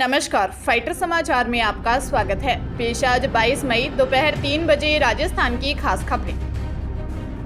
नमस्कार, फाइटर समाचार में आपका स्वागत है। पेश आज 22 मई दोपहर 3 बजे राजस्थान की खास खबरें।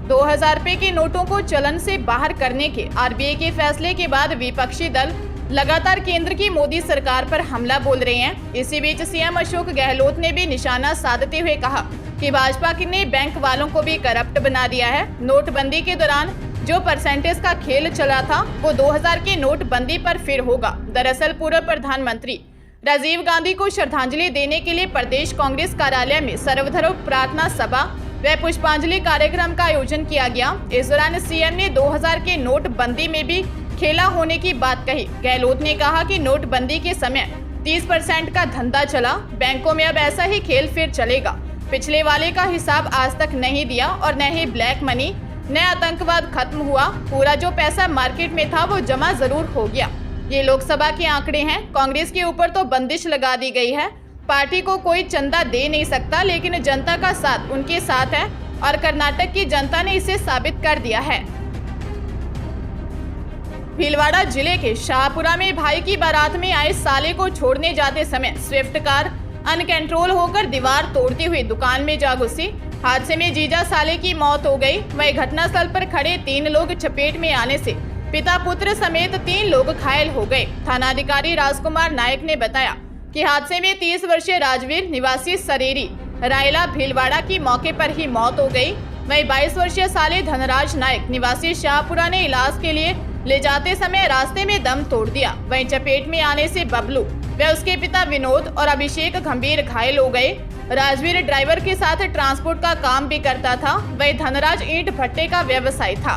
2000 रुपए के नोटों को चलन से बाहर करने के आरबीआई के फैसले के बाद विपक्षी दल लगातार केंद्र की मोदी सरकार पर हमला बोल रहे हैं। इसी बीच सीएम अशोक गहलोत ने भी निशाना साधते हुए कहा कि भाजपा ने बैंक वालों को भी करप्ट बना दिया है। नोटबंदी के दौरान जो परसेंटेज का खेल चला था वो 2000 के नोटबंदी पर फिर होगा। दरअसल पूर्व प्रधानमंत्री राजीव गांधी को श्रद्धांजलि देने के लिए प्रदेश कांग्रेस कार्यालय में सर्वधर्म प्रार्थना सभा व पुष्पांजलि कार्यक्रम का आयोजन किया गया। इस दौरान सीएम ने 2000 के नोटबंदी में भी खेला होने की बात कही। गहलोत ने कहा कि नोटबंदी के समय 30% का धंधा चला, बैंकों में अब ऐसा ही खेल फिर चलेगा। पिछले वाले का हिसाब आज तक नहीं दिया और न ही ब्लैक मनी न आतंकवाद खत्म हुआ। पूरा जो पैसा मार्केट में था वो जमा जरूर हो गया। ये लोकसभा के आंकड़े हैं। कांग्रेस के ऊपर तो बंदिश लगा दी गई है। पार्टी को कोई चंदा दे नहीं सकता, लेकिन जनता का साथ उनके साथ है और कर्नाटक की जनता ने इसे साबित कर दिया है। भीलवाड़ा जिले के शाहपुरा में भाई की बारात में आए साले को छोड़ने जाते समय स्विफ्ट कार अनकंट्रोल होकर दीवार तोड़ती हुई दुकान में जा घुसी। हादसे में जीजा साले की मौत हो गई। वहीं घटनास्थल पर खड़े 3 लोग चपेट में आने से पिता पुत्र समेत 3 लोग घायल हो गए। थानाधिकारी राजकुमार नायक ने बताया कि हादसे में 30 वर्षीय राजवीर निवासी सरेरी रायला भीलवाड़ा की मौके पर ही मौत हो गई। वहीं 22 वर्षीय साले धनराज नायक निवासी शाहपुरा ने इलाज के लिए ले जाते समय रास्ते में दम तोड़ दिया। वहीं चपेट में आने से बबलू व उसके पिता विनोद और अभिषेक गंभीर घायल हो गए। राजवीर ड्राइवर के साथ ट्रांसपोर्ट का काम भी करता था। वहीं धनराज ईंट भट्टे का व्यवसाय था।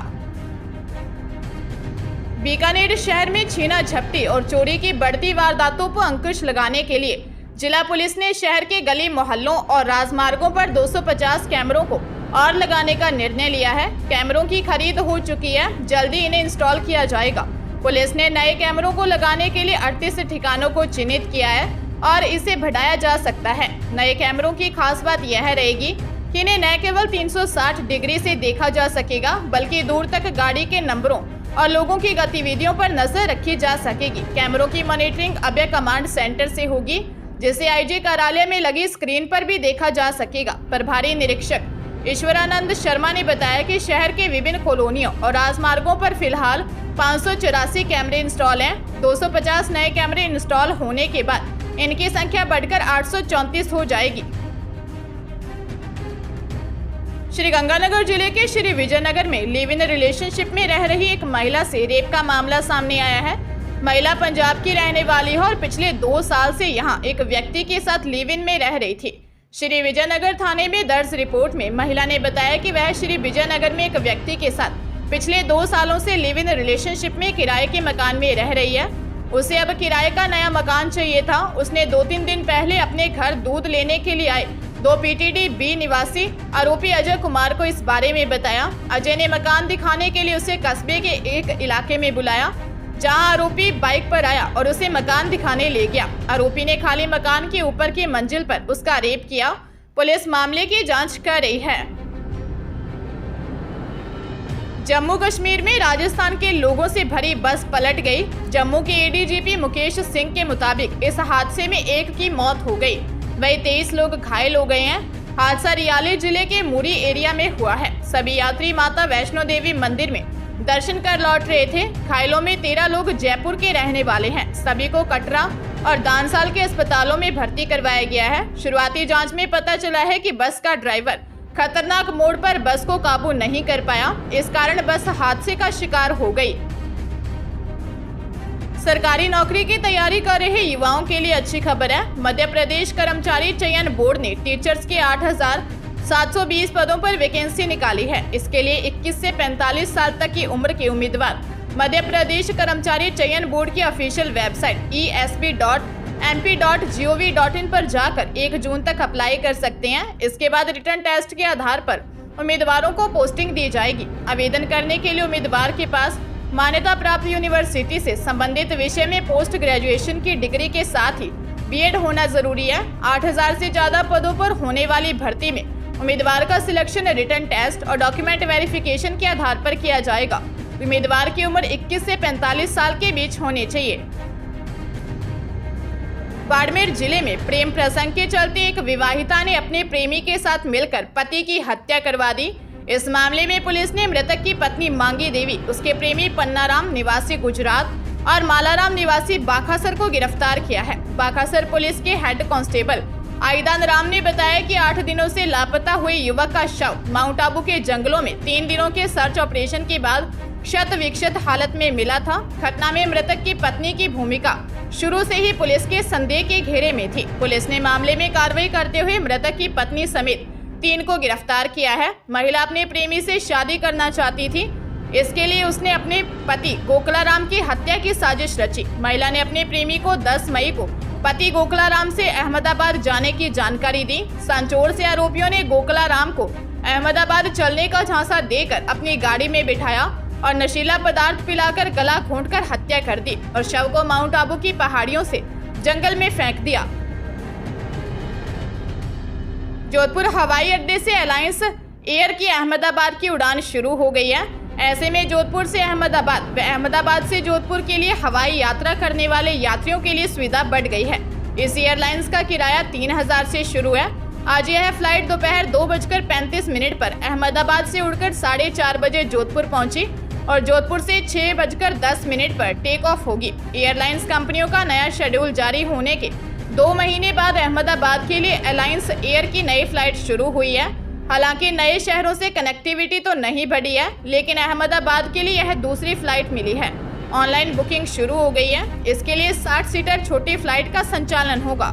बीकानेर शहर में छीना झपटी और चोरी की बढ़ती वारदातों पर अंकुश लगाने के लिए जिला पुलिस ने शहर के गली मोहल्लों और राजमार्गों पर 250 कैमरों को और लगाने का निर्णय लिया है। कैमरों की खरीद हो चुकी है, जल्दी इन्हें इंस्टॉल किया जाएगा। पुलिस ने नए कैमरों को लगाने के लिए 38 ठिकानों को चिन्हित किया है और इसे बढ़ाया जा सकता है। नए कैमरों की खास बात यह रहेगी कि इन्हें न केवल 360 डिग्री से देखा जा सकेगा, बल्कि दूर तक गाड़ी के नंबरों और लोगों की गतिविधियों पर नजर रखी जा सकेगी। कैमरों की मॉनिटरिंग अभय कमांड सेंटर से होगी, जिसे आईजी कार्यालय में लगी स्क्रीन पर भी देखा जा सकेगा। प्रभारी निरीक्षक ईश्वरानंद शर्मा ने बताया कि शहर के विभिन्न कॉलोनियों और राजमार्गों पर फिलहाल 584 कैमरे इंस्टॉल हैं। 250 नए कैमरे इंस्टॉल होने के बाद इनकी संख्या बढ़कर 834 हो जाएगी। श्रीगंगानगर जिले के श्री विजयनगर में लिव इन रिलेशनशिप में रह रही एक महिला से रेप का मामला सामने आया है। महिला पंजाब की रहने वाली है और पिछले 2 साल से यहां एक व्यक्ति के साथ लिव इन में रह रही थी। श्री विजयनगर थाने में दर्ज रिपोर्ट में महिला ने बताया कि वह श्री विजयनगर में एक व्यक्ति के साथ पिछले 2 सालों से लिव इन रिलेशनशिप में किराए के मकान में रह रही है। उसे अब किराए का नया मकान चाहिए था। उसने 2-3 दिन पहले अपने घर दूध लेने के लिए आए 2 पीटीडी बी निवासी आरोपी अजय कुमार को इस बारे में बताया। अजय ने मकान दिखाने के लिए उसे कस्बे के एक इलाके में बुलाया, जहां आरोपी बाइक पर आया और उसे मकान दिखाने ले गया। आरोपी ने खाली मकान के ऊपर की मंजिल पर उसका रेप किया। पुलिस मामले की जांच कर रही है। जम्मू कश्मीर में राजस्थान के लोगों से भरी बस पलट गई। जम्मू के एडीजीपी मुकेश सिंह के मुताबिक इस हादसे में एक की मौत हो गई, वहीं 23 लोग घायल हो गए हैं। हादसा रियाली जिले के मुरी एरिया में हुआ है। सभी यात्री माता वैष्णो देवी मंदिर में दर्शन कर लौट रहे थे। घायलों में 13 लोग जयपुर के रहने वाले हैं। सभी को कटरा और दानसाल के अस्पतालों में भर्ती करवाया गया है। शुरुआती जांच में पता चला है कि बस का ड्राइवर खतरनाक मोड़ पर बस को काबू नहीं कर पाया, इस कारण बस हादसे का शिकार हो गई। सरकारी नौकरी की तैयारी कर रहे युवाओं के लिए अच्छी खबर है। मध्य प्रदेश कर्मचारी चयन बोर्ड ने टीचर्स के 8,720 पदों पर वैकेंसी निकाली है। इसके लिए 21 से 45 साल तक की उम्र के उम्मीदवार मध्य प्रदेश कर्मचारी चयन बोर्ड की ऑफिशियल वेबसाइट esp.mp.gov.in पर जाकर 1 जून तक अप्लाई कर सकते हैं। इसके बाद रिटर्न टेस्ट के आधार पर उम्मीदवारों को पोस्टिंग दी जाएगी। आवेदन करने के लिए उम्मीदवार के पास मान्यता प्राप्त यूनिवर्सिटी से संबंधित विषय में पोस्ट ग्रेजुएशन की डिग्री के साथ ही बीएड होना जरूरी है। 8000 से ज्यादा पदों पर होने वाली भर्ती में उम्मीदवार का सिलेक्शन रिटर्न टेस्ट और डॉक्यूमेंट वेरिफिकेशन के आधार पर किया जाएगा। उम्मीदवार की उम्र 21 से 45 साल के बीच होनी चाहिए। बाड़मेर जिले में प्रेम प्रसंग के चलते एक विवाहिता ने अपने प्रेमी के साथ मिलकर पति की हत्या करवा दी। इस मामले में पुलिस ने मृतक की पत्नी मांगी देवी, उसके प्रेमी पन्नाराम निवासी गुजरात और मालाराम निवासी बाखासर को गिरफ्तार किया है। बाखासर पुलिस के हेड कांस्टेबल आईदान राम ने बताया कि 8 दिनों से लापता हुए युवक का शव माउंट आबू के जंगलों में 3 दिनों के सर्च ऑपरेशन के बाद क्षत विक्षत हालत में मिला था। घटना में मृतक की पत्नी की भूमिका शुरू से ही पुलिस के संदेह के घेरे में थी। पुलिस ने मामले में कार्रवाई करते हुए मृतक की पत्नी समेत 3 को गिरफ्तार किया है। महिला अपने प्रेमी से शादी करना चाहती थी, इसके लिए उसने अपने पति गोकलाराम की हत्या की साजिश रची। महिला ने अपने प्रेमी को 10 मई को पति गोकलाराम से अहमदाबाद जाने की जानकारी दी। सांचौर से आरोपियों ने गोकलाराम को अहमदाबाद चलने का झांसा देकर अपनी गाड़ी में बिठाया और नशीला पदार्थ पिलाकर गला घोंटकर हत्या कर दी और शव को माउंट आबू की पहाड़ियों से जंगल में फेंक दिया। जोधपुर हवाई अड्डे से अलायंस एयर की अहमदाबाद की उड़ान शुरू हो गई है। ऐसे में जोधपुर से अहमदाबाद व अहमदाबाद से जोधपुर के लिए हवाई यात्रा करने वाले यात्रियों के लिए सुविधा बढ़ गई है। इस एयरलाइंस का किराया 3000 से शुरू है। आज यह फ्लाइट दोपहर 2:35 पर अहमदाबाद से उड़कर 4:30 बजे जोधपुर पहुंची और जोधपुर से 6:10 पर टेक ऑफ होगी। एयरलाइंस कंपनियों का नया शेड्यूल जारी होने के 2 महीने बाद अहमदाबाद के लिए अलायंस एयर की नई फ्लाइट शुरू हुई है। हालांकि नए शहरों से कनेक्टिविटी तो नहीं बढ़ी है, लेकिन अहमदाबाद के लिए यह दूसरी फ्लाइट मिली है। ऑनलाइन बुकिंग शुरू हो गई है। इसके लिए 60 सीटर छोटी फ्लाइट का संचालन होगा।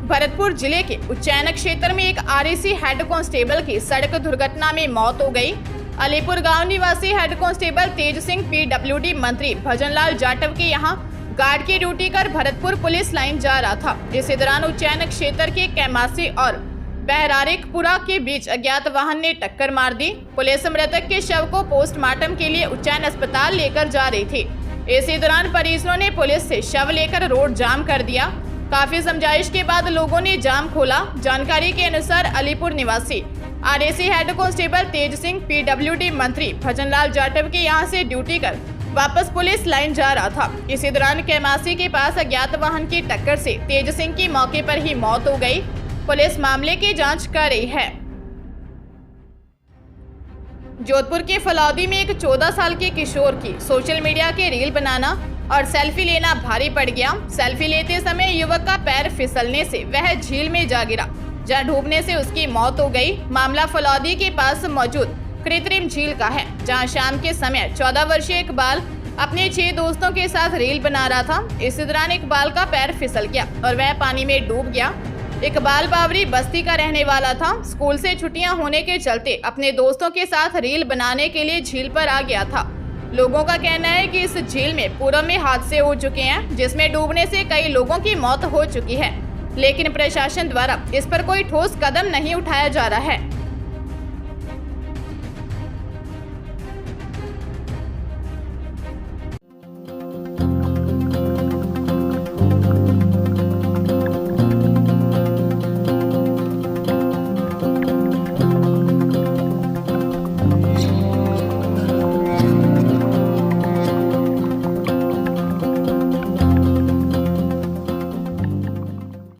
भरतपुर जिले के उज्जैन क्षेत्र में एक आरएसी हेड कांस्टेबल की सड़क दुर्घटना में मौत हो गई। अलीपुर गांव निवासी हेड कांस्टेबल तेज सिंह पीडब्ल्यूडी मंत्री भजनलाल जाटव के यहां गार्ड की ड्यूटी कर भरतपुर पुलिस लाइन जा रहा था। इसी दौरान उज्जैन क्षेत्र के कैमासी और बहरारिकपुरा के बीच अज्ञात वाहन ने टक्कर मार दी। पुलिस मृतक के शव को पोस्टमार्टम के लिए उज्जैन अस्पताल लेकर जा रही थी। इसी दौरान परिजनों ने पुलिस से शव लेकर रोड जाम कर दिया। काफी समझाइश के बाद लोगों ने जाम खोला। जानकारी के अनुसार अलीपुर निवासी आरएसी हेड कांस्टेबल तेज सिंह पीडब्ल्यूडी मंत्री भजनलाल जाटव के यहां से ड्यूटी कर वापस पुलिस लाइन जा रहा था। इसी दौरान कैमासी के पास अज्ञात वाहन की टक्कर से तेज सिंह की मौके पर ही मौत हो गई। पुलिस मामले की जांच कर रही है। जोधपुर के फलौदी में एक 14 साल के किशोर की सोशल मीडिया के रील बनाना और सेल्फी लेना भारी पड़ गया। सेल्फी लेते समय युवक का पैर फिसलने से वह झील में जा गिरा, जहां डूबने से उसकी मौत हो गई। मामला फलौदी के पास मौजूद कृत्रिम झील का है, जहां शाम के समय 14 वर्षीय इकबाल अपने 6 दोस्तों के साथ रील बना रहा था। इसी दौरान इकबाल का पैर फिसल गया और वह पानी में डूब गया। इकबाल बावरी बस्ती का रहने वाला था। स्कूल से छुट्टियां होने के चलते अपने दोस्तों के साथ रील बनाने के लिए झील पर आ गया था। लोगों का कहना है कि इस झील में पूर्व में हादसे हो चुके हैं, जिसमें डूबने से कई लोगों की मौत हो चुकी है, लेकिन प्रशासन द्वारा इस पर कोई ठोस कदम नहीं उठाया जा रहा है।